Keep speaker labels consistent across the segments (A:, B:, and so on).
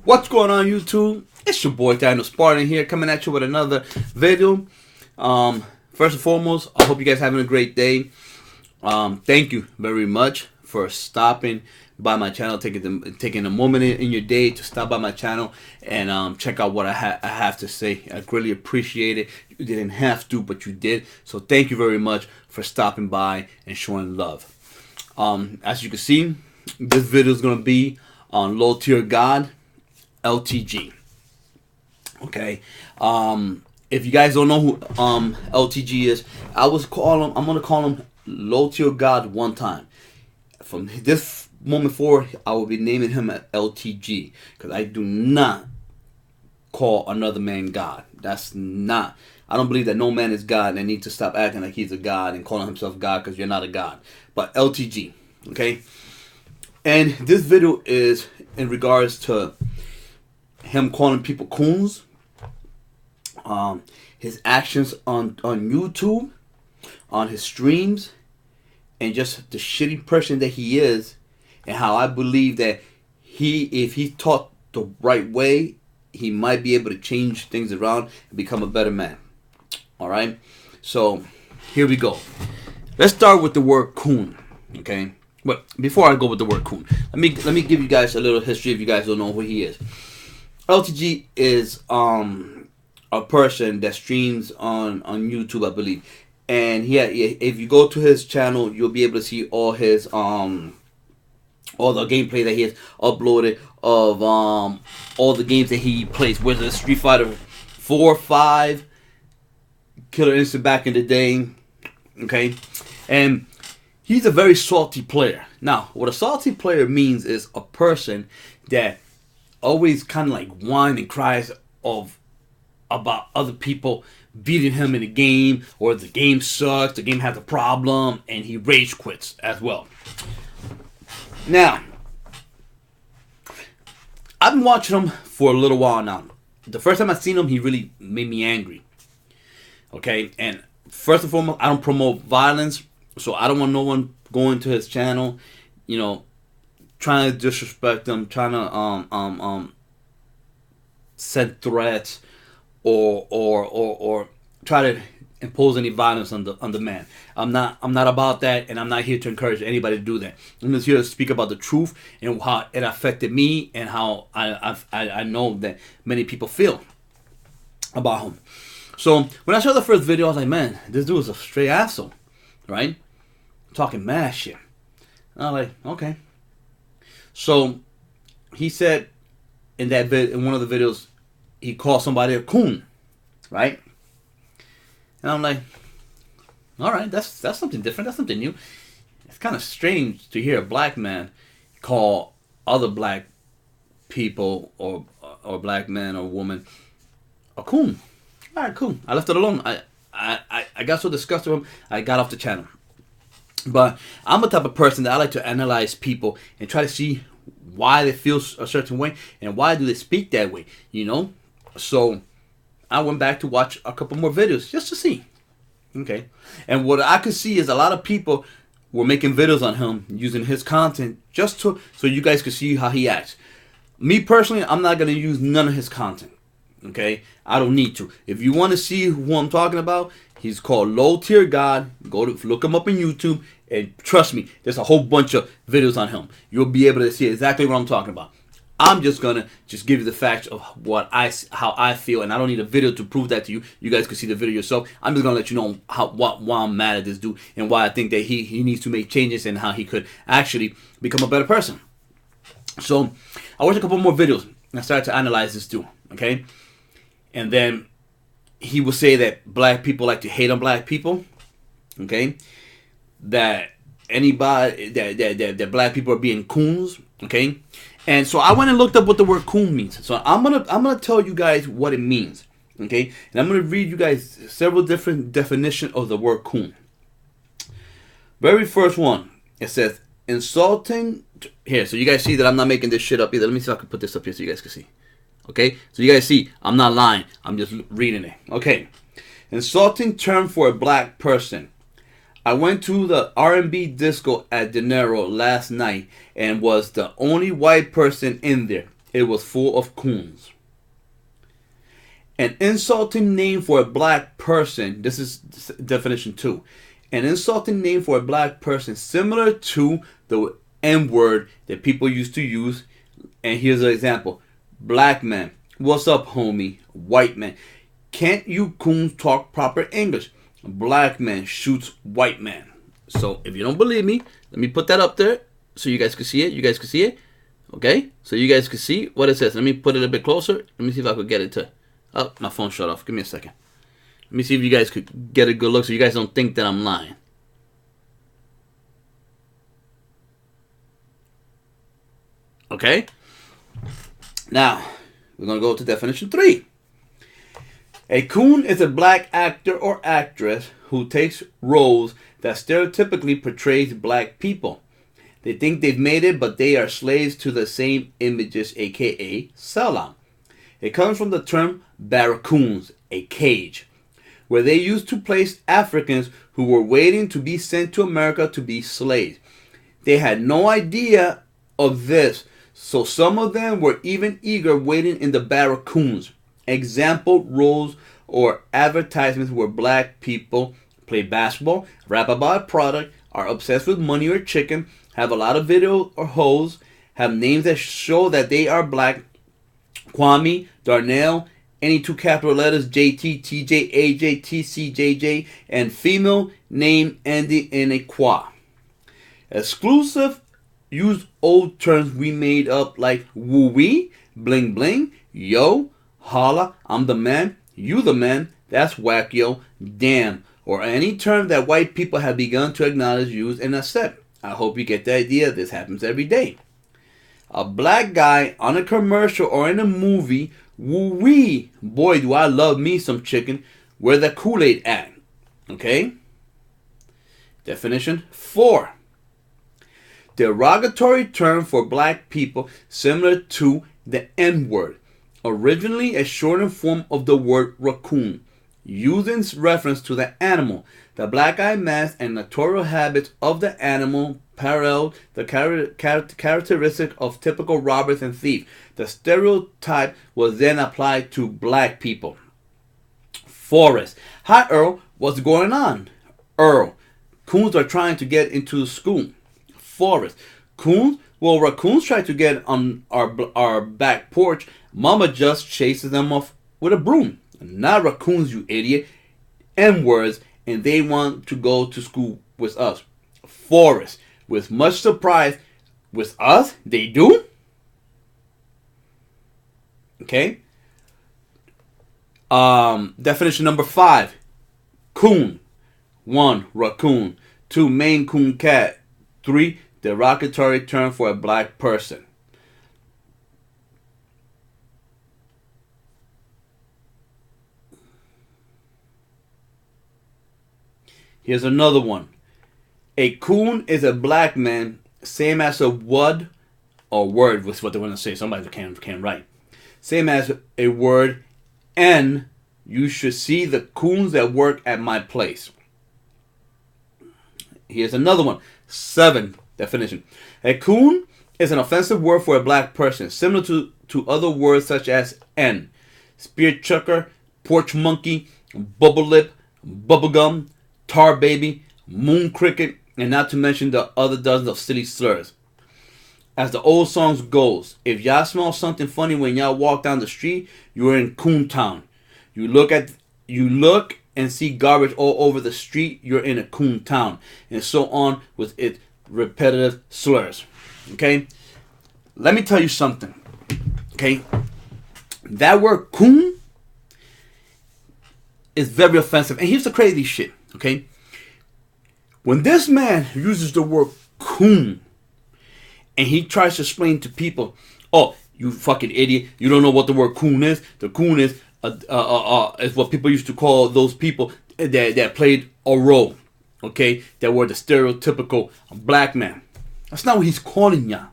A: What's going on, YouTube? It's your boy Daniel Spartan here, coming at you with another video. First and foremost, I hope you guys having a great day. Thank you very much for stopping by my channel, taking a moment in your day to stop by my channel and check out what I have to say. I greatly appreciate it. You didn't have to, but you did. So thank you very much for stopping by and showing love. As you can see, this video is going to be on LowTierGod, LTG. Okay. If you guys don't know who LTG is, I'm gonna call him LowTierGod one time. From this moment forward, I will be naming him LTG, because I do not call another man God. That's not. I don't believe that no man is God, and they need to stop acting like he's a God and calling himself God, because you're not a God. But LTG, okay? And this video is in regards to him calling people coons, his actions on YouTube, on his streams, and just the shitty person that he is, and how I believe that if he taught the right way, he might be able to change things around and become a better man. Alright? So, here we go. Let's start with the word coon, okay? But before I go with the word coon, let me give you guys a little history if you guys don't know who he is. LTG is a person that streams on YouTube, I believe, and if you go to his channel, you'll be able to see all his all the gameplay that he has uploaded of all the games that he plays, whether it's Street Fighter 4, 5, Killer Instinct back in the day, okay, and he's a very salty player. Now, what a salty player means is a person that always kind of like whine and cries about other people beating him in the game, or the game sucks, the game has a problem, and he rage quits as well. Now, I've been watching him for a little while now. The first time I seen him, he really made me angry. Okay, and first and foremost, I don't promote violence, so I don't want no one going to his channel, you know, trying to disrespect him, trying to send threats or try to impose any violence on the man. I'm not about that, and I'm not here to encourage anybody to do that. I'm just here to speak about the truth and how it affected me, and how I know that many people feel about him. So when I saw the first video, I was like, man, this dude is a straight asshole, right? Talking mad shit. And I'm like, okay. So he said in one of the videos, he called somebody a coon, right? And I'm like, all right, that's something different. That's something new. It's kind of strange to hear a black man call other black people or black man or woman a coon. All right, cool. I left it alone. I got so disgusted with him, I got off the channel. But I'm the type of person that I like to analyze people and try to see why they feel a certain way and why do they speak that way, you know? So I went back to watch a couple more videos just to see. Okay. And what I could see is a lot of people were making videos on him using his content just so you guys could see how he acts. Me personally, I'm not going to use none of his content. Okay? I don't need to. If you want to see who I'm talking about, he's called LowTierGod. Go to look him up on YouTube, and trust me, there's a whole bunch of videos on him. You'll be able to see exactly what I'm talking about. I'm just gonna give you the facts of how I feel, and I don't need a video to prove that to you. You guys can see the video yourself. I'm just gonna let you know why I'm mad at this dude, and why I think that he needs to make changes, and how he could actually become a better person. So I watched a couple more videos and I started to analyze this dude. Okay, and then he would say that black people like to hate on black people. Okay, that anybody that black people are being coons. Okay. And so I went and looked up what the word coon means. So I'm gonna tell you guys what it means, okay? And I'm gonna read you guys several different definitions of the word coon. Very first one, it says insulting. Here, so you guys see that I'm not making this shit up either. Let me see if I can put this up here so you guys can see. Okay, so you guys see I'm not lying. I'm just reading it. Okay, insulting term for a black person. I went to the R&B disco at De Niro last night and was the only white person in there. it was full of coons. An insulting name for a black person. This is definition 2. An insulting name for a black person similar to the N word that people used to use. And here's an example. Black man. What's up, homie? White man. Can't you coons talk proper English? Black man shoots white man. So if you don't believe me, let me put that up there so you guys can see it. You guys can see it. Okay? So you guys can see what it says. Let me put it a bit closer. Let me see if I could get it to... Oh, my phone shut off. Give me a second. Let me see if you guys could get a good look so you guys don't think that I'm lying. Okay? Now, we're going to go to definition 3. A coon is a black actor or actress who takes roles that stereotypically portrays black people. They think they've made it, but they are slaves to the same images, aka sellout. It comes from the term barracoons, a cage, where they used to place Africans who were waiting to be sent to America to be slaves. They had no idea of this, so some of them were even eager waiting in the barracoons. Example roles or advertisements where black people play basketball, rap about a product, are obsessed with money or chicken, have a lot of video or hoes, have names that show that they are black. Kwame, Darnell, any 2 capital letters, JT, TJ, AJ, TC, JJ, and female name ending in a qua. Exclusive use old terms we made up like woo-wee, bling bling, yo, holla, I'm the man, you the man, that's whack yo, damn, or any term that white people have begun to acknowledge, use, and accept. I hope you get the idea. This happens every day. A black guy on a commercial or in a movie, woo-wee, boy do I love me some chicken, where the Kool-Aid at? Okay? Definition 4. Derogatory term for black people similar to the N-word. Originally a shortened form of the word raccoon, used in reference to the animal. The black-eyed mask and nocturnal habits of the animal paralleled the characteristic of typical robbers and thieves. The stereotype was then applied to black people. Forrest. Hi, Earl. What's going on? Earl. Coons are trying to get into school. Forrest. Coons? Well, raccoons try to get on our back porch. Mama just chases them off with a broom. Not raccoons, you idiot. N-words, and they want to go to school with us. Forrest. With much surprise, with us, they do? Okay. Definition number 5. Coon. 1. Raccoon. 2. Maine Coon cat. 3. Derogatory term for a black person. Here's another one. A coon is a black man, same as a wud, or word was what they want to say. Somebody can write. Same as a word, and you should see the coons that work at my place. Here's another one. 7. Definition. A coon is an offensive word for a black person, similar to other words such as N, spear chucker, porch monkey, bubble lip, bubblegum, tar baby, moon cricket, and not to mention the other dozens of silly slurs. As the old songs goes, if y'all smell something funny when y'all walk down the street, you're in Coon Town. You look and see garbage all over the street, you're in a Coon Town, and so on with its repetitive slurs. Okay? Let me tell you something. Okay? That word coon is very offensive. And here's the crazy shit. Okay? When this man uses the word coon and he tries to explain to people, oh, you fucking idiot, you don't know what the word coon is. The coon is what people used to call those people that played a role, okay, that were the stereotypical black man. That's not what he's calling ya,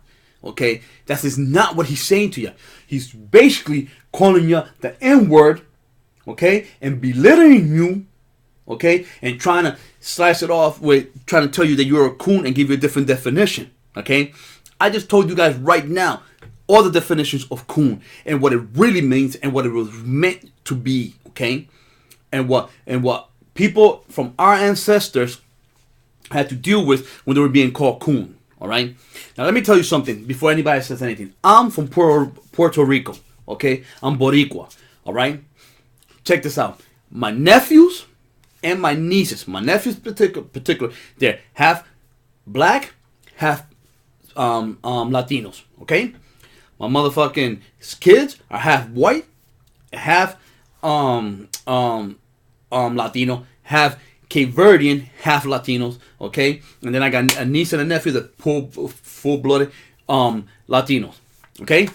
A: okay? That is not what he's saying to ya. He's basically calling ya the N-word, okay, and belittling you, okay, and trying to slice it off with trying to tell you that you're a coon and give you a different definition, okay? I just told you guys right now, all the definitions of coon and what it really means and what it was meant to be, okay? And what people from our ancestors had to deal with when they were being called coon, all right? Now let me tell you something before anybody says anything. I'm from Puerto Rico, okay? I'm Boricua, all right? Check this out. My nephews and my nieces, my nephews particular, they're half black, half Latinos, okay? My motherfucking kids are half white, half Latino, half Cape Verdean, half Latinos, okay? And then I got a niece and a nephew that full-blooded Latinos, okay?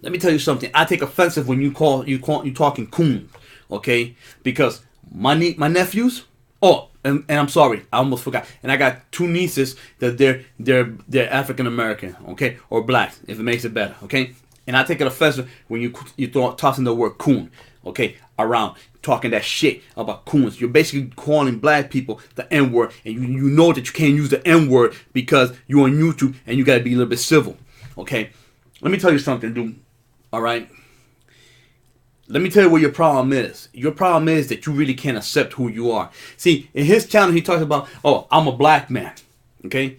A: Let me tell you something. I take offensive when you talking coon, okay? Because my nephews, and I'm sorry, I almost forgot. And I got two nieces that they're African American, okay, or black, if it makes it better, okay. And I take it offensive when you tossing the word coon, okay, around talking that shit about coons. You're basically calling black people the N word, and you know that you can't use the N word because you're on YouTube and you gotta be a little bit civil, okay. Let me tell you something, dude. All right. Let me tell you what your problem is. Your problem is that you really can't accept who you are. See, in his channel, he talks about, oh, I'm a black man. Okay,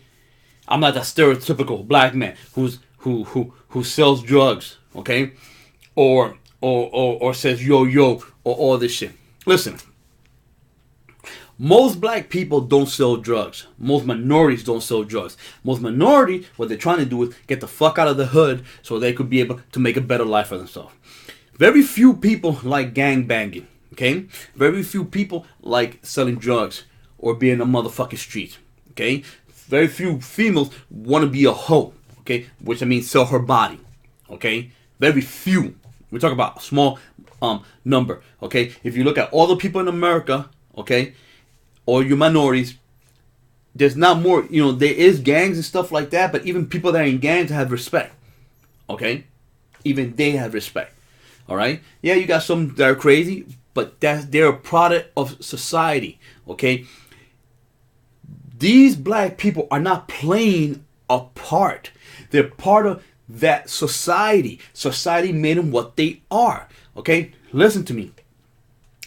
A: I'm not that stereotypical black man who sells drugs. Okay, or says yo or all this shit. Listen, most black people don't sell drugs. Most minorities don't sell drugs. Most minority, what they're trying to do is get the fuck out of the hood so they could be able to make a better life for themselves. Very few people like gang banging, okay? Very few people like selling drugs or being in the motherfucking streets, okay? Very few females want to be a hoe, okay? Which I mean sell her body, okay? Very few. We're talking about a small number, okay? If you look at all the people in America, okay, or your minorities, there's not more, there is gangs and stuff like that, but even people that are in gangs have respect, okay? Even they have respect. All right. Yeah, you got some that are crazy, but they're a product of society. Okay. These black people are not playing a part. They're part of that society. Society made them what they are. Okay. Listen to me.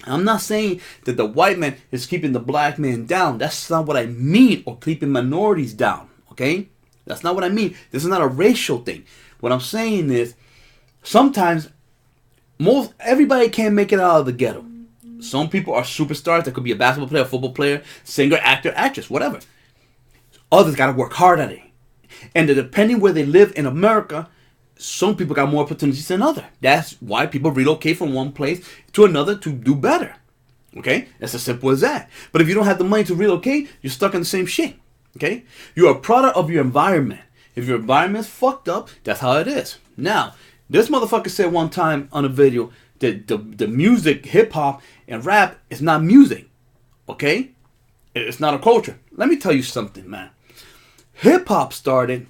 A: I'm not saying that the white man is keeping the black man down. That's not what I mean. Or keeping minorities down. Okay. That's not what I mean. This is not a racial thing. What I'm saying is sometimes everybody can't make it out of the ghetto. Some people are superstars. That could be a basketball player, a football player, singer, actor, actress, whatever. Others got to work hard at it. And depending where they live in America, some people got more opportunities than others. That's why people relocate from one place to another to do better. Okay? That's as simple as that. But if you don't have the money to relocate, you're stuck in the same shit. Okay? You're a product of your environment. If your environment's fucked up, that's how it is. Now, this motherfucker said one time on a video that the music, hip hop and rap is not music. Okay? It's not a culture. Let me tell you something, man. Hip hop started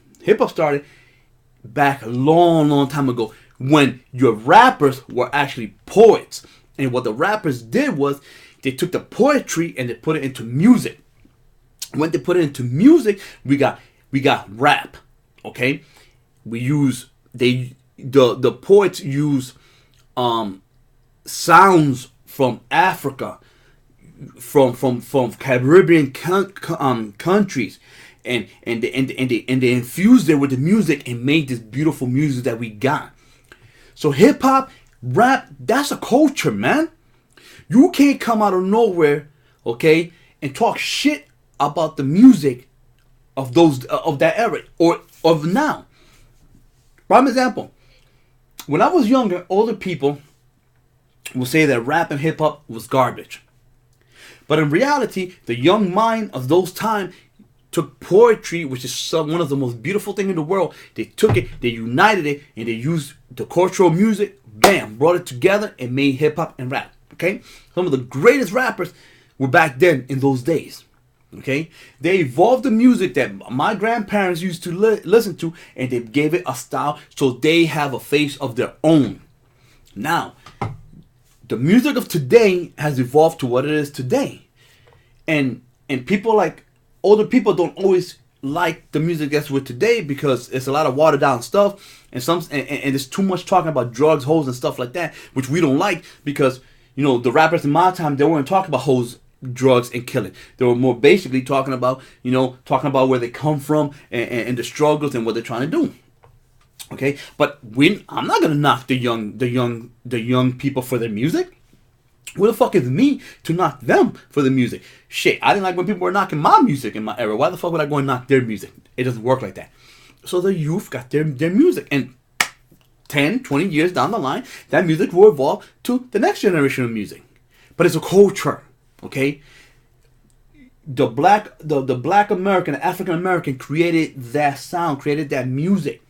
A: back a long time ago when your rappers were actually poets. And what the rappers did was they took the poetry and they put it into music. When they put it into music, we got rap. Okay? The poets use sounds from Africa, from Caribbean countries, and they infused it with the music and made this beautiful music that we got. So hip hop, rap, that's a culture, man. You can't come out of nowhere, okay, and talk shit about the music of that era or of now. Prime example. When I was younger, older people will say that rap and hip hop was garbage. But in reality, the young mind of those times took poetry, which is one of the most beautiful things in the world. They took it, they united it, and they used the cultural music, bam, brought it together and made hip hop and rap. Okay? Some of the greatest rappers were back then in those days. Okay, they evolved the music that my grandparents used to listen to, and they gave it a style so they have a face of their own. Now, the music of today has evolved to what it is today, and people like older people don't always like the music that's with today because it's a lot of watered down stuff and there's too much talking about drugs, hoes, and stuff like that, which we don't like because the rappers in my time, they weren't talking about hoes, drugs, and killing. They were more basically talking about where they come from and the struggles and what they're trying to do. Okay, but I'm not gonna knock the young people for their music. Who the fuck is me to knock them for the music? Shit, I didn't like when people were knocking my music in my era. Why the fuck would I go and knock their music? It doesn't work like that. So the youth got their music, and 10, 20 years down the line, that music will evolve to the next generation of music. But it's a culture, okay? The black American, the African American created that sound, created that music.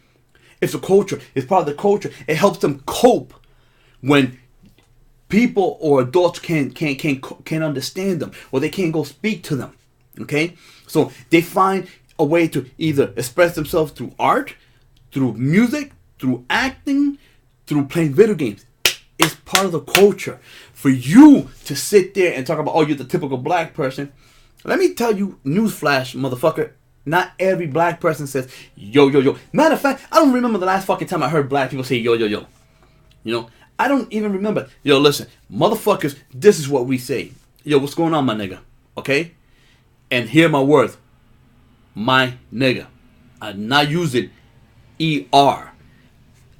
A: It's a culture. It's part of the culture. It helps them cope when people or adults can't understand them, or they can't go speak to them. Okay? So they find a way to either express themselves through art, through music, through acting, through playing video games. It's part of the culture. For you to sit there and talk about, oh, you're the typical black person. Let me tell you, newsflash, motherfucker. Not every black person says, yo, yo, yo. Matter of fact, I don't remember the last fucking time I heard black people say, yo, yo, yo. I don't even remember. Yo, listen, motherfuckers, this is what we say. Yo, what's going on, my nigga? Okay? And hear my words. My nigga. I'm not using ER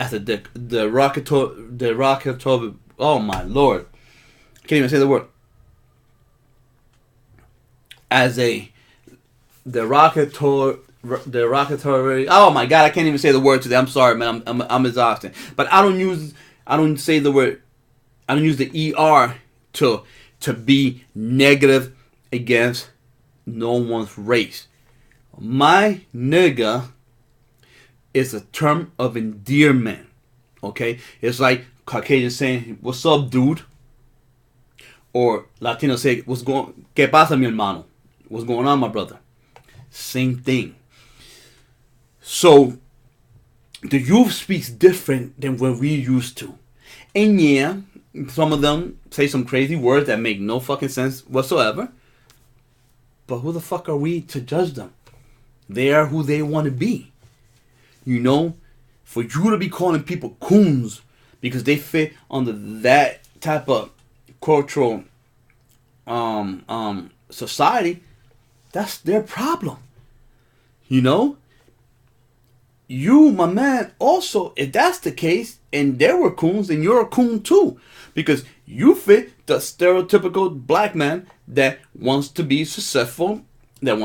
A: as a derogatory. Oh, my Lord. I can't even say the word. As a derogatory. Oh my God, I can't even say the word today. I'm sorry, man. I'm exhausted. But I don't use the ER to be negative against no one's race. My nigga is a term of endearment. Okay? It's like Caucasian saying, what's up, dude? Or Latino say, ¿Qué pasa, mi hermano? What's going on, my brother? Same thing. So the youth speaks different than what we used to. And yeah, some of them say some crazy words that make no fucking sense whatsoever. But who the fuck are we to judge them? They are who they want to be. For you to be calling people coons because they fit under that type of cultural society, that's their problem. You, my man, also, if that's the case, and there were coons, then you're a coon too. Because you fit the stereotypical black man that wants to be successful, and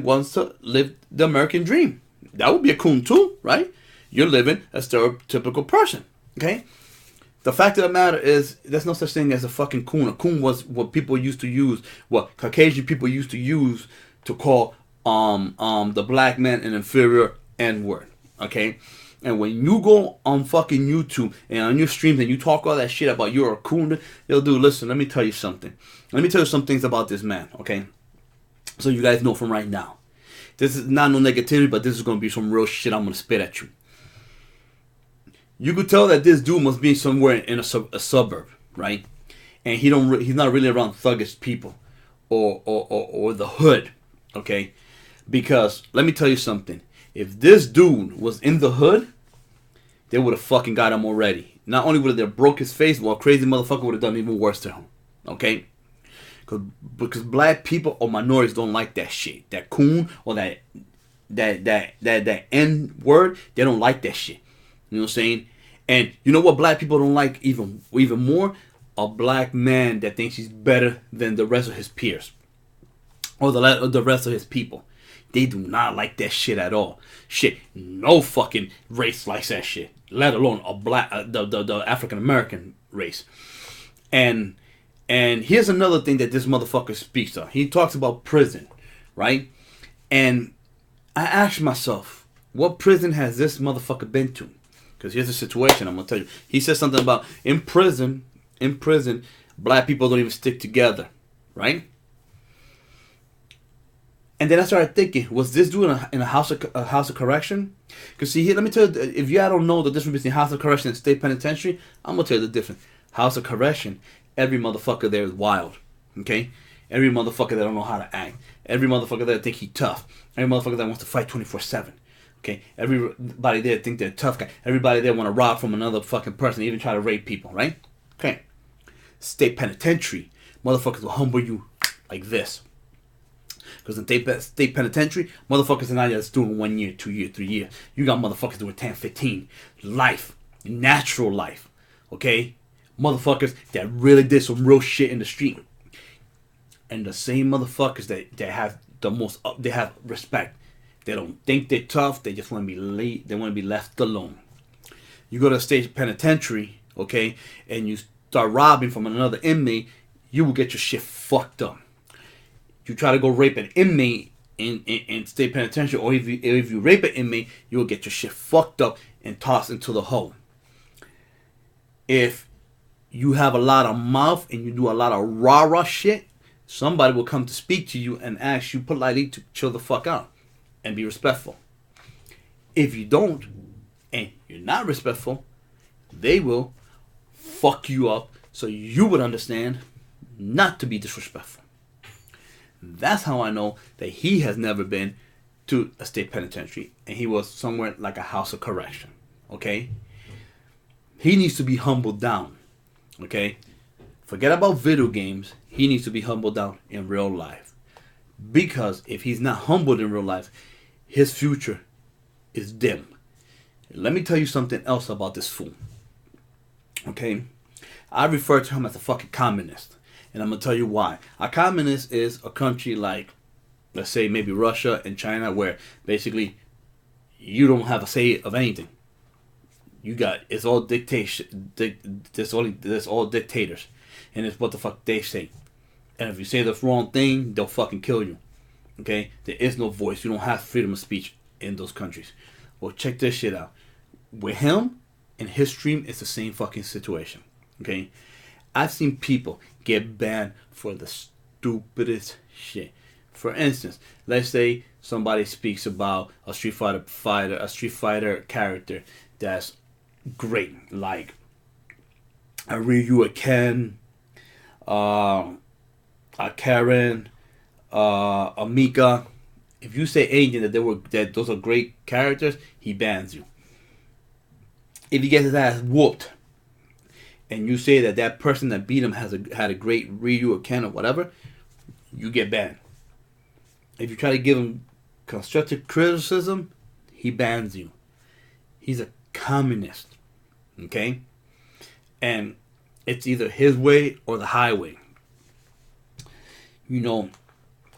A: wants to live the American dream. That would be a coon too, right? You're living a stereotypical person, okay? The fact of the matter is, there's no such thing as a fucking coon. A coon was what people used to use, what Caucasian people used to use to call the black man an inferior N-word. Okay? And when you go on fucking YouTube and on your streams and you talk all that shit about you're a coon, yo, dude, listen, let me tell you something. Let me tell you some things about this man, okay? So you guys know from right now. This is not no negativity, but this is going to be some real shit I'm going to spit at you. You could tell that this dude must be somewhere in a suburb, right? And he's not really around thuggish people or the hood, okay? Because let me tell you something. If this dude was in the hood, they would have fucking got him already. Not only would they have broke his face, well, crazy motherfucker would have done even worse to him, okay? Because black people or minorities don't like that shit. That coon or that N word, they don't like that shit. You know what I'm saying? And you know what black people don't like even more? A black man that thinks he's better than the rest of his peers. Or the rest of his people. They do not like that shit at all. Shit, no fucking race likes that shit. Let alone a black, the African American race. And here's another thing that this motherfucker speaks of. He talks about prison, right? And I asked myself, what prison has this motherfucker been to? Because here's the situation I'm going to tell you. He says something about in prison, black people don't even stick together, right? And then I started thinking, was this dude in a house of correction? Because see, here, let me tell you, if you don't know the difference between house of correction and state penitentiary, I'm going to tell you the difference. House of correction, every motherfucker there is wild, okay? Every motherfucker that don't know how to act. Every motherfucker that think he tough. Every motherfucker that wants to fight 24/7. Okay, everybody there think they're a tough guy. Everybody there want to rob from another fucking person, even try to rape people, right? Okay. State penitentiary, motherfuckers will humble you like this. Because in state penitentiary, motherfuckers are not just doing 1 year, 2 year, 3 years. You got motherfuckers doing 10, 15. Life, natural life, okay? Motherfuckers that really did some real shit in the street. And the same motherfuckers that have the most, they have respect. They don't think they're tough. They just want to be late. They want to be left alone. You go to a state penitentiary, okay, and you start robbing from another inmate, you will get your shit fucked up. You try to go rape an inmate in state penitentiary, or if you rape an inmate, you will get your shit fucked up and tossed into the hole. If you have a lot of mouth and you do a lot of rah-rah shit, somebody will come to speak to you and ask you politely to chill the fuck out and be respectful. If you don't, and you're not respectful, they will fuck you up so you would understand not to be disrespectful. That's how I know that he has never been to a state penitentiary and he was somewhere like a house of correction. Okay? He needs to be humbled down. Okay? Forget about video games. He needs to be humbled down in real life. Because if he's not humbled in real life, his future is dim. Let me tell you something else about this fool. Okay? I refer to him as a fucking communist. And I'm going to tell you why. A communist is a country like, let's say, maybe Russia and China, where basically you don't have a say of anything. It's all dictation. There's all dictators. And it's what the fuck they say. And if you say the wrong thing, they'll fucking kill you. Okay? There is no voice. You don't have freedom of speech in those countries. Well, check this shit out. With him and his stream, it's the same fucking situation. Okay? I've seen people get banned for the stupidest shit. For instance, let's say somebody speaks about a Street Fighter character that's great, like a Ryu, a Ken, a Karen, a Mika. If you say anything that those are great characters, he bans you. If he gets his ass whooped, and you say that person that beat him had a great Ryu or Ken or whatever, you get banned. If you try to give him constructive criticism, he bans you. He's a communist. Okay? And it's either his way or the highway. You know,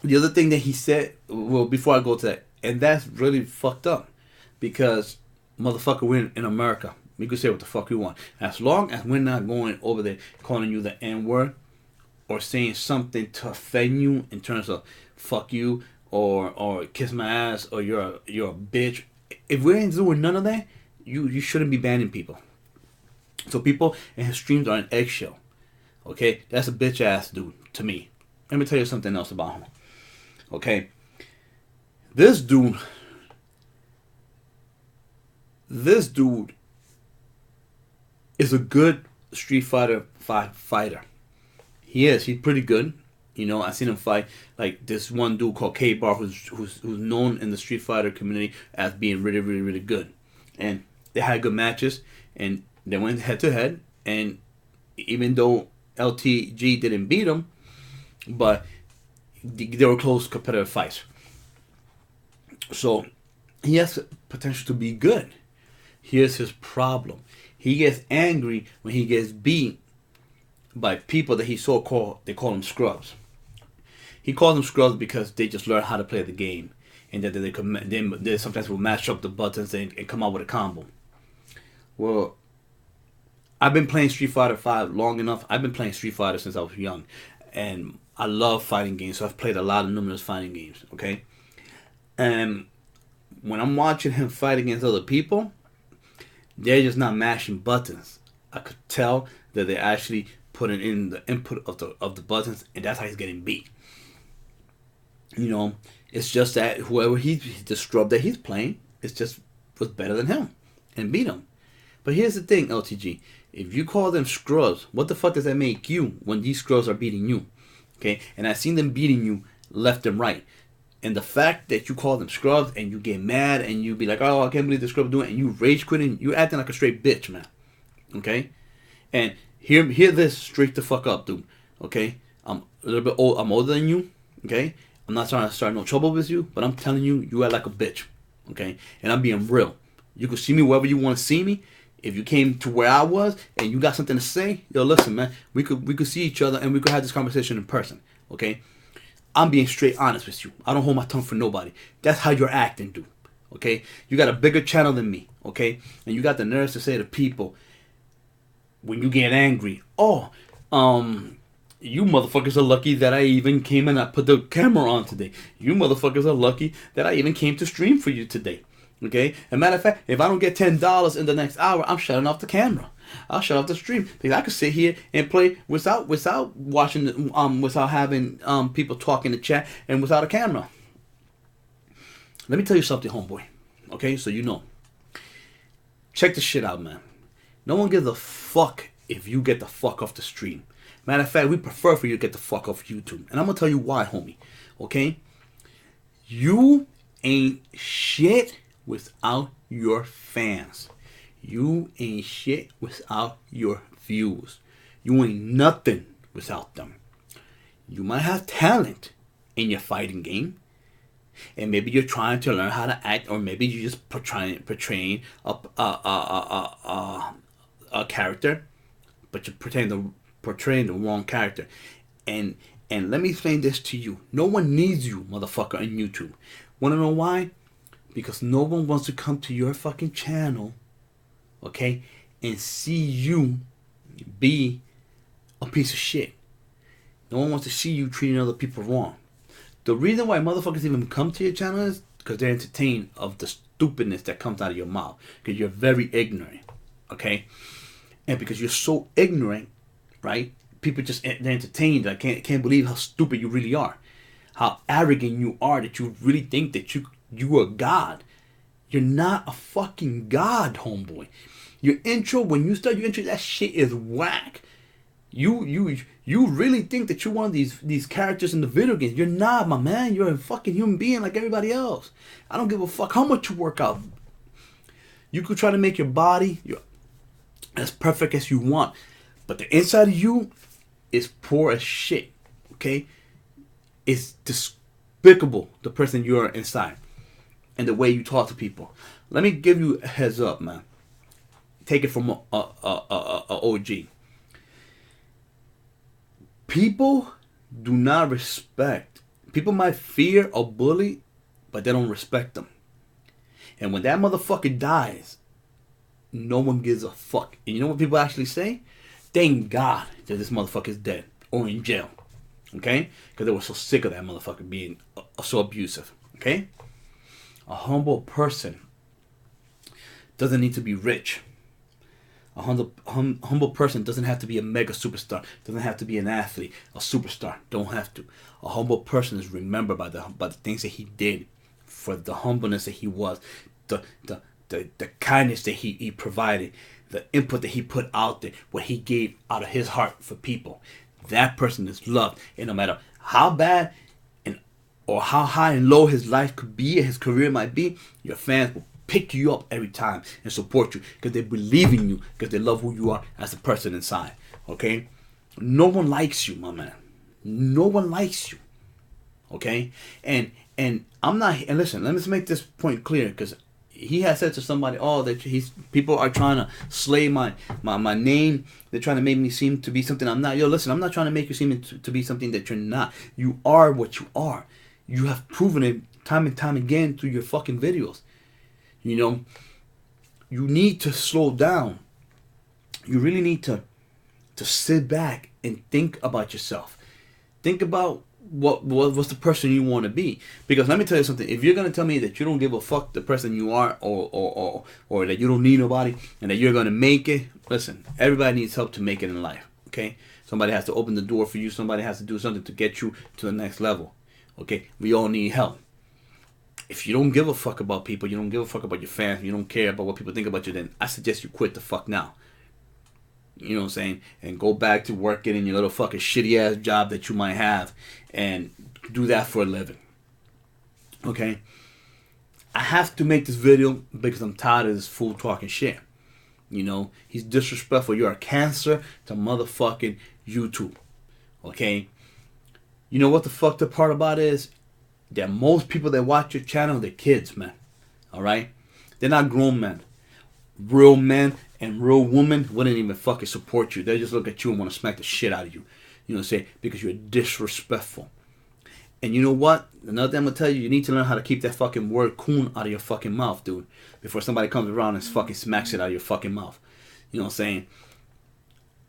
A: the other thing that he said, well, before I go to that, and that's really fucked up. Because, motherfucker, we're in America. We could say what the fuck we want. As long as we're not going over there calling you the N-word or saying something to offend you in terms of fuck you or kiss my ass or you're a bitch. If we ain't doing none of that, you shouldn't be banning people. So people in his streams are an eggshell. Okay? That's a bitch ass dude to me. Let me tell you something else about him. Okay? This dude is a good Street Fighter fighter. He is. He's pretty good. You know, I seen him fight like this one dude called K-Bar, who's known in the Street Fighter community as being really, really, really good. And they had good matches, and they went head to head. And even though LTG didn't beat him, but they were close competitive fights. So he has potential to be good. Here's his problem. He gets angry when he gets beat by people that he they call them scrubs. He calls them scrubs because they just learn how to play the game, and that they sometimes will mash up the buttons and come out with a combo. Well, I've been playing Street Fighter V long enough. I've been playing Street Fighter since I was young, and I love fighting games. So I've played a lot of numerous fighting games. Okay, and when I'm watching him fight against other people, they're just not mashing buttons. I could tell that they're actually putting in the input of the buttons, and that's how he's getting beat. You know, it's just that whoever the scrub that he's playing, was better than him and beat him. But here's the thing, LTG. If you call them scrubs, what the fuck does that make you when these scrubs are beating you? Okay, and I've seen them beating you left and right. And the fact that you call them scrubs and you get mad and you be like, oh, I can't believe the scrub doing it, and you rage quitting, you acting like a straight bitch, man. Okay? And hear this straight the fuck up, dude. Okay? I'm a little bit old, I'm older than you. Okay? I'm not trying to start no trouble with you, but I'm telling you, you act like a bitch. Okay? And I'm being real. You can see me wherever you want to see me. If you came to where I was and you got something to say, yo, listen, man, we could see each other and we could have this conversation in person. Okay? I'm being straight honest with you. I don't hold my tongue for nobody. That's how you're acting, dude. Okay? You got a bigger channel than me. Okay? And you got the nerves to say to people when you get angry, oh, you motherfuckers are lucky that I even came and I put the camera on today. You motherfuckers are lucky that I even came to stream for you today. Okay? As a matter of fact, if I don't get $10 in the next hour, I'm shutting off the camera. I'll shut off the stream because I could sit here and play without watching without having people talk in the chat and without a camera. Let me tell you something, homeboy. Okay, so you know. Check this shit out, man. No one gives a fuck if you get the fuck off the stream. Matter of fact, we prefer for you to get the fuck off YouTube, and I'm gonna tell you why, homie. Okay, you ain't shit without your fans. You ain't shit without your views. You ain't nothing without them. You might have talent in your fighting game, and maybe you're trying to learn how to act, or maybe you're just portraying a character, but you're portraying the wrong character. And let me explain this to you. No one needs you, motherfucker, on YouTube. Wanna know why? Because no one wants to come to your fucking channel, okay, and see you be a piece of shit. No one wants to see you treating other people wrong. The reason why motherfuckers even come to your channel is because they're entertained of the stupidness that comes out of your mouth. Because you're very ignorant, okay? And because you're so ignorant, right? People just, they're entertained. I can't believe how stupid you really are. How arrogant you are that you really think that you are God. You're not a fucking God, homeboy. Your intro, when you start your intro, that shit is whack. You really think that you're one of these characters in the video games. You're not, my man. You're a fucking human being like everybody else. I don't give a fuck how much you work out. You could try to make your body as perfect as you want, but the inside of you is poor as shit. Okay? It's despicable, the person you are inside and the way you talk to people. Let me give you a heads up, man. Take it from a OG. People do not respect. People might fear a bully, but they don't respect them. And when that motherfucker dies, no one gives a fuck. And you know what people actually say? Thank God that this motherfucker is dead or in jail. Okay? Because they were so sick of that motherfucker being so abusive. Okay? A humble person doesn't need to be rich. A humble person doesn't have to be a mega superstar. Doesn't have to be an athlete, a superstar. Don't have to. A humble person is remembered by the things that he did, for the humbleness that he was, the kindness that he provided, the input that he put out there, what he gave out of his heart for people. That person is loved, and no matter how bad or how high and low his life could be, his career might be, your fans will pick you up every time and support you because they believe in you, because they love who you are as a person inside. Okay? No one likes you, my man. No one likes you. Okay? And I'm not, and listen, let me just make this point clear, because he has said to somebody, oh, that people are trying to slay my name. They're trying to make me seem to be something I'm not. Yo, listen, I'm not trying to make you seem to be something that you're not. You are what you are. You have proven it time and time again through your fucking videos. You know, you need to slow down. You really need to sit back and think about yourself. Think about what's the person you want to be. Because let me tell you something. If you're going to tell me that you don't give a fuck the person you are, or that you don't need nobody, and that you're going to make it, listen, everybody needs help to make it in life. Okay? Somebody has to open the door for you. Somebody has to do something to get you to the next level. Okay? We all need help. If you don't give a fuck about people, you don't give a fuck about your fans, you don't care about what people think about you, then I suggest you quit the fuck now. You know what I'm saying? And go back to working in your little fucking shitty ass job that you might have and do that for a living. Okay? I have to make this video because I'm tired of this fool talking shit. You know, he's disrespectful. You're a cancer to motherfucking YouTube. Okay? You know what the fucked up part about it is? That most people that watch your channel, they're kids, man. Alright? They're not grown men. Real men and real women wouldn't even fucking support you. They just look at you and want to smack the shit out of you. You know what I'm saying? Because you're disrespectful. And you know what? Another thing I'm going to tell you, you need to learn how to keep that fucking word coon out of your fucking mouth, dude. Before somebody comes around and fucking smacks it out of your fucking mouth. You know what I'm saying?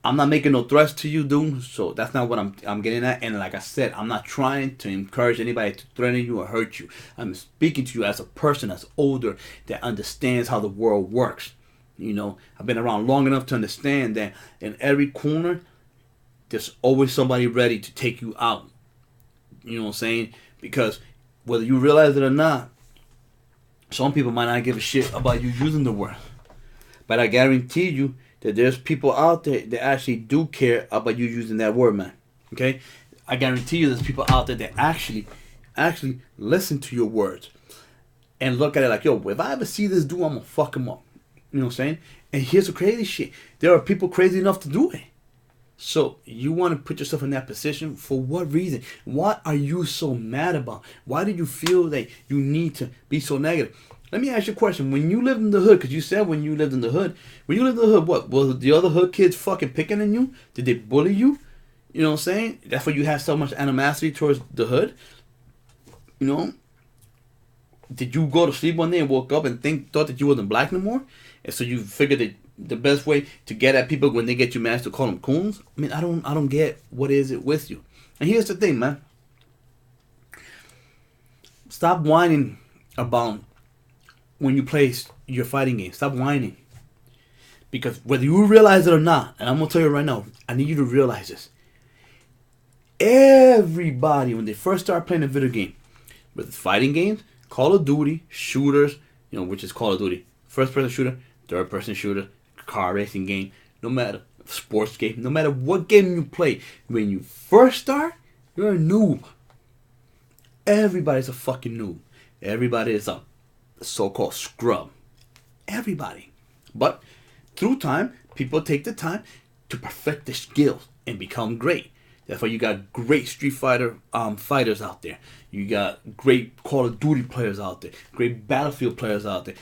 A: I'm not making no threats to you, dude. So that's not what I'm getting at. And like I said, I'm not trying to encourage anybody to threaten you or hurt you. I'm speaking to you as a person that's older, that understands how the world works. You know, I've been around long enough to understand that in every corner, there's always somebody ready to take you out. You know what I'm saying? Because whether you realize it or not, some people might not give a shit about you using the word. But I guarantee you that there's people out there that actually do care about you using that word, man. Okay? I guarantee you there's people out there that actually listen to your words and look at it like, yo, if I ever see this dude, I'm gonna fuck him up. You know what I'm saying? And here's the crazy shit. There are people crazy enough to do it. So you want to put yourself in that position for what reason? What are you so mad about? Why do you feel that you need to be so negative? Let me ask you a question. When you lived in the hood, because you said when you lived in the hood, what? Was the other hood kids fucking picking on you? Did they bully you? You know what I'm saying? That's why you have so much animosity towards the hood? You know? Did you go to sleep one day and woke up and thought that you wasn't black no more? And so you figured that the best way to get at people when they get you mad is to call them coons? I mean, I don't get what is it with you. And here's the thing, man. Stop whining about when you play your fighting game. Stop whining. Because whether you realize it or not, and I'm going to tell you right now, I need you to realize this. Everybody, when they first start playing a video game, with fighting games, Call of Duty, shooters, you know, which is Call of Duty, first person shooter, third person shooter, car racing game, no matter, sports game, no matter what game you play, when you first start, you're a noob. Everybody's a fucking noob. Everybody is a so-called scrub. Everybody. But through time, people take the time to perfect their skills and become great. That's why you got great Street Fighter fighters out there. You got great Call of Duty players out there. Great Battlefield players out there.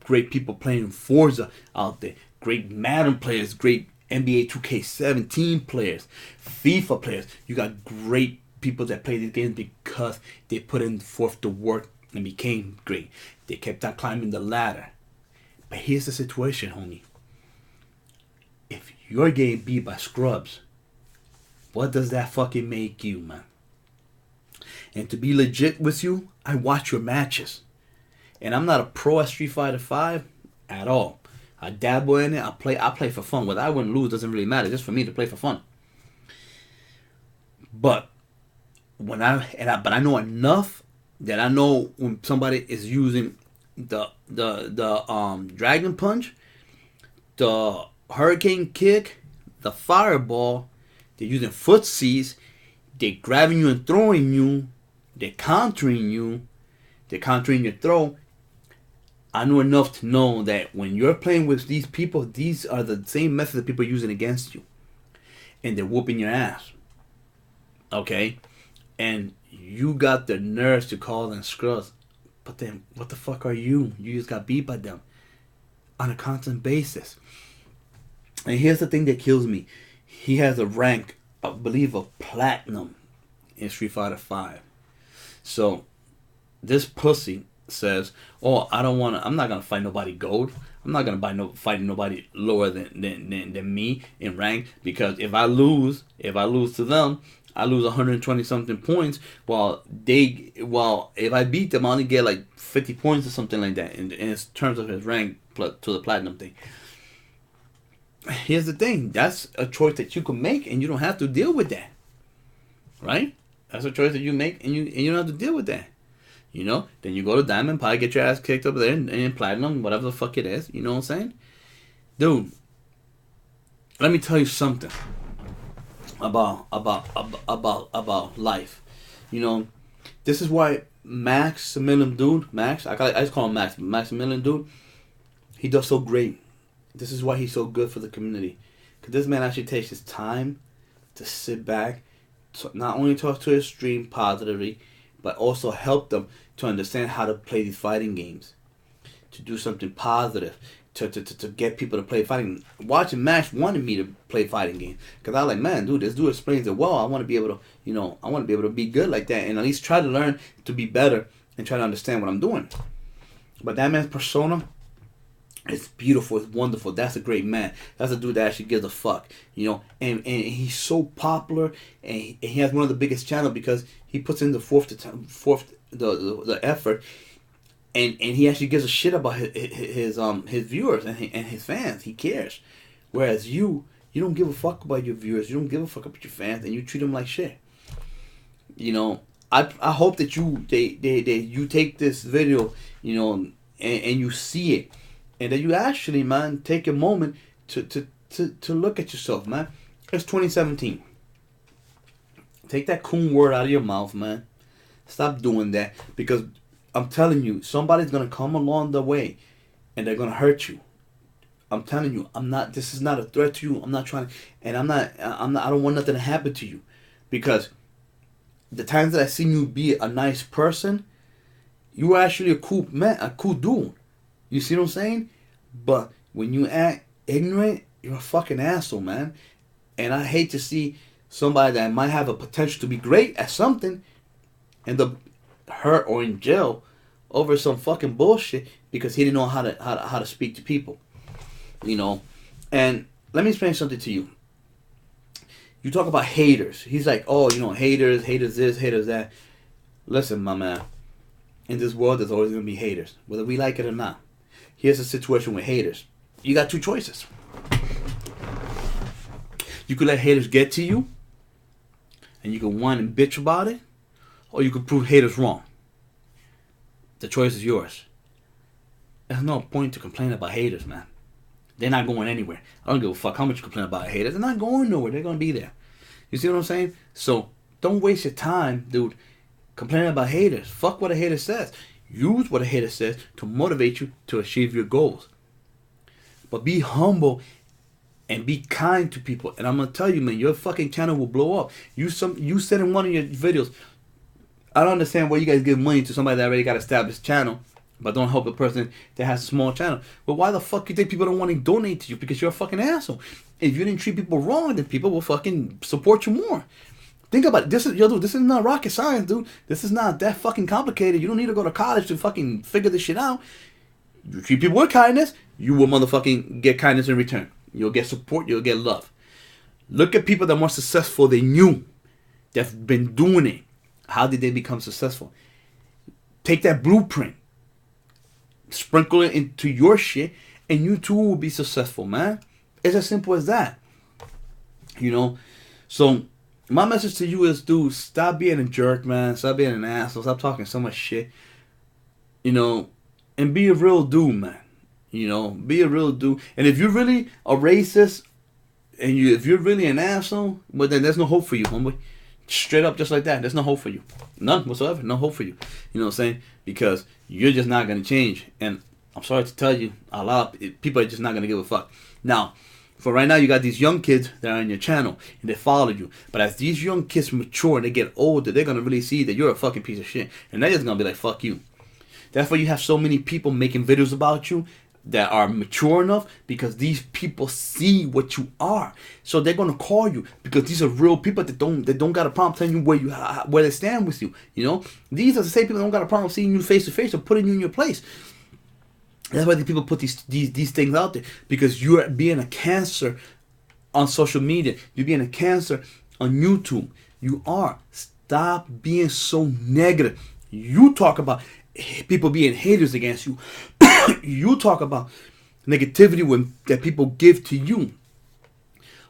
A: Great people playing Forza out there. Great Madden players. Great NBA 2K17 players. FIFA players. You got great people that play these games because they put in forth the work and became great. They kept on climbing the ladder. But here's the situation, homie. If you're getting beat by scrubs, what does that fucking make you, man? And to be legit with you, I watch your matches. And I'm not a pro at Street Fighter 5 at all. I dabble in it. I play for fun. Whether I win or lose doesn't really matter. Just for me to play for fun. But I know enough that I know when somebody is using the Dragon Punch, the Hurricane Kick, the Fireball. They're using footsies. They're grabbing you and throwing you. They're countering you. They're countering your throw. I know enough to know that when you're playing with these people, these are the same methods that people are using against you. And they're whooping your ass. Okay? And you got the nerves to call them scrubs. But then, what the fuck are you? You just got beat by them. On a constant basis. And here's the thing that kills me. He has a rank, I believe, of platinum in Street Fighter 5. So, this pussy says, "Oh, I'm not gonna fight nobody gold. I'm not gonna fight nobody lower than me in rank because if I lose to them, I lose 120 something points. While if I beat them, I only get like 50 points or something like that in terms of his rank to the platinum thing." Here's the thing. That's a choice that you can make, and you don't have to deal with that. Right? That's a choice that you make, and you don't have to deal with that. You know? Then you go to Diamond, probably get your ass kicked up there, and Platinum, whatever the fuck it is. You know what I'm saying? Dude, let me tell you something about life. You know, this is why Maximilian Dude, I just call him Maximilian Dude. He does so great. This is why he's so good for the community. Because this man actually takes his time to sit back, to not only talk to his stream positively, but also help them to understand how to play these fighting games, to do something positive, to get people to play fighting. Watching Max wanted me to play fighting games because I was like, man, dude, this dude explains it well. I want to be able to, I want to be able to be good like that and at least try to learn to be better and try to understand what I'm doing. But that man's persona, it's beautiful, it's wonderful. That's a great man. That's a dude that actually gives a fuck, And he's so popular, and he has one of the biggest channels because he puts in the the effort, and he actually gives a shit about his viewers and his fans. He cares, whereas you don't give a fuck about your viewers. You don't give a fuck about your fans, and you treat them like shit. I hope that you take this video, and you see it. And that you actually, man, take a moment to look at yourself, man. It's 2017. Take that coon word out of your mouth, man. Stop doing that. Because I'm telling you, somebody's going to come along the way and they're going to hurt you. I'm telling you, this is not a threat to you. I'm not trying, and I don't want nothing to happen to you. Because the times that I seen you be a nice person, you were actually a cool man, a cool dude. You see what I'm saying? But when you act ignorant, you're a fucking asshole, man. And I hate to see somebody that might have a potential to be great at something end up hurt or in jail over some fucking bullshit because he didn't know how to speak to people. And let me explain something to you. You talk about haters. He's like, oh, haters this, haters that. Listen, my man. In this world, there's always going to be haters, whether we like it or not. Here's a situation with haters. You got two choices. You could let haters get to you, and you can whine and bitch about it, or you could prove haters wrong. The choice is yours. There's no point to complain about haters, man. They're not going anywhere. I don't give a fuck how much you complain about haters. They're not going nowhere. They're going to be there. You see what I'm saying? So, don't waste your time, dude, complaining about haters. Fuck what a hater says. Use what a hater says to motivate you to achieve your goals. But be humble and be kind to people. And I'm going to tell you, man, your fucking channel will blow up. You said in one of your videos, I don't understand why you guys give money to somebody that already got an established channel, but don't help a person that has a small channel. But why the fuck you think people don't want to donate to you? Because you're a fucking asshole. If you didn't treat people wrong, then people will fucking support you more. Think about it. This is not rocket science, dude. This is not that fucking complicated. You don't need to go to college to fucking figure this shit out. You treat people with kindness, you will motherfucking get kindness in return. You'll get support, you'll get love. Look at people that are more successful than you, that've been doing it. How did they become successful? Take that blueprint, sprinkle it into your shit, and you too will be successful, man. It's as simple as that. So my message to you is, dude, stop being a jerk, man. Stop being an asshole. Stop talking so much shit. And be a real dude, man. Be a real dude. And if you're really a racist, and if you're really an asshole, well, then there's no hope for you, homeboy. Straight up, just like that. There's no hope for you. None whatsoever. No hope for you. You know what I'm saying? Because you're just not going to change. And I'm sorry to tell you, a lot of people are just not going to give a fuck. Now, for right now, you got these young kids that are on your channel, and they follow you. But as these young kids mature and they get older, they're going to really see that you're a fucking piece of shit. And they're just going to be like, fuck you. That's why you have so many people making videos about you that are mature enough, because these people see what you are. So they're going to call you, because these are real people that don't got a problem telling you where they stand with you. These are the same people that don't got a problem seeing you face to face or putting you in your place. That's why the people put these things out there, because you're being a cancer on social media. You're being a cancer on YouTube. You are. Stop being so negative. You talk about people being haters against you. You talk about negativity that people give to you.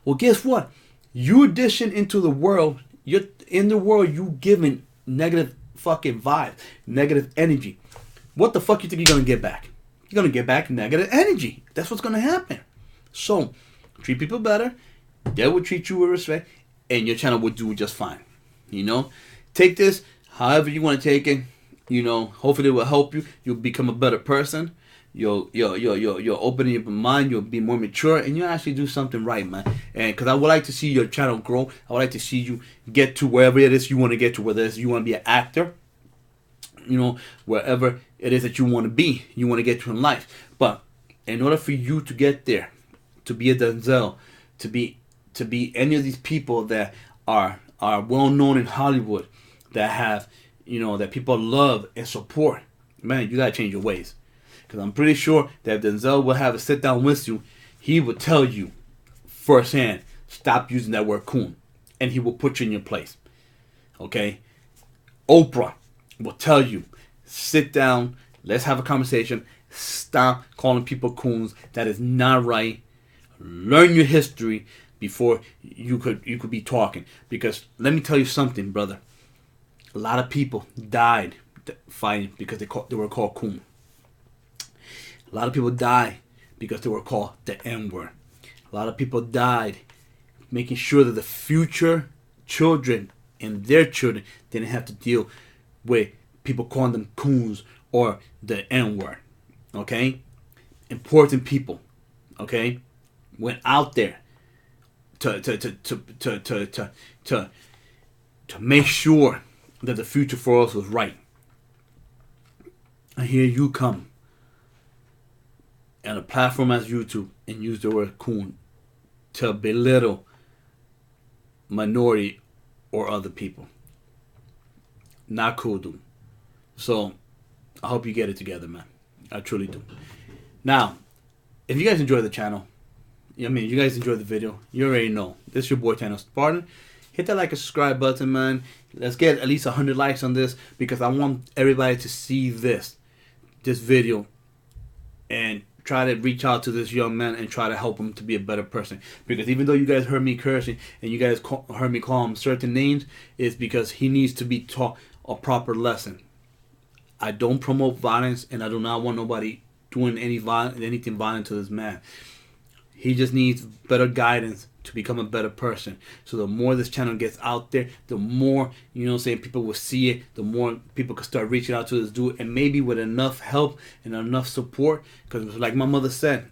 A: Well, guess what? You're dishing into the world. You're in the world. You giving negative fucking vibes, negative energy. What the fuck you think you're gonna get back? You're gonna get back negative energy. That's what's gonna happen. So treat people better, they will treat you with respect, and your channel will do just fine. You know, take this however you want to take it. You know, hopefully it will help you. You'll become a better person. You'll open your mind. You'll be more mature, and you'll actually do something right, man. And because I would like to see your channel grow. I would like to see you get to wherever it is you want to get to. Whether it's you want to be an actor, you know, wherever it is that you want to be, you want to get to in life. But in order for you to get there, to be a Denzel, to be any of these people that are well known in Hollywood, that have, you know, that people love and support, man, you gotta change your ways. Because I'm pretty sure that if Denzel will have a sit down with you, he will tell you firsthand, stop using that word coon, and he will put you in your place. Okay? Oprah will tell you, sit down, let's have a conversation, stop calling people coons. That is not right. Learn your history before you could be talking. Because let me tell you something, brother. A lot of people died fighting because they were called coon. A lot of people died because they were called the N-word. A lot of people died making sure that the future children and their children didn't have to deal with people calling them coons or the N-word. Okay? Important people, okay, went out there to make sure that the future for us was right. And here you come on a platform as YouTube and use the word coon to belittle minority or other people. Not cool, dude. So I hope you get it together, man. I truly do. Now, if you guys enjoy the channel, I mean, you guys enjoyed the video, you already know. This is your boy, Channel Spartan. Hit that like and subscribe button, man. Let's get at least 100 likes on this, because I want everybody to see this video and try to reach out to this young man and try to help him to be a better person. Because even though you guys heard me cursing and you guys heard me call him certain names, it's because he needs to be taught a proper lesson. I don't promote violence, and I do not want nobody doing anything violent to this man. He just needs better guidance to become a better person. So the more this channel gets out there, the more, you know what I'm saying, people will see it, the more people can start reaching out to this dude, and maybe with enough help and enough support. Because like my mother said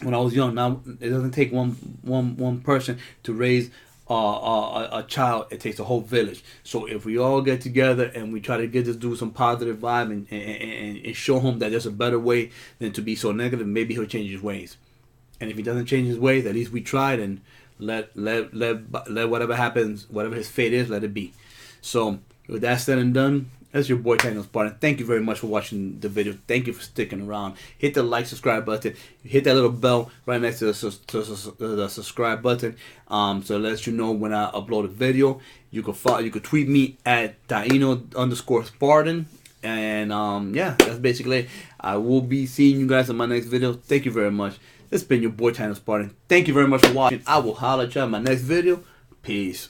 A: when I was young, now it doesn't take one person to raise a child. It takes a whole village. So if we all get together and we try to get this dude some positive vibe and show him that there's a better way than to be so negative, maybe he'll change his ways. And if he doesn't change his ways, at least we tried, and let whatever happens, whatever his fate is, let it be. So with that said and done, that's your boy, Channel Spartan. Thank you very much for watching the video. Thank you for sticking around. Hit the like, subscribe button. Hit that little bell right next to the subscribe button, so it lets you know when I upload a video. You could tweet me at Taino_Spartan. And yeah, that's basically it. I will be seeing you guys in my next video. Thank you very much. This has been your boy, Channel Spartan. Thank you very much for watching. I will holler at you in my next video. Peace.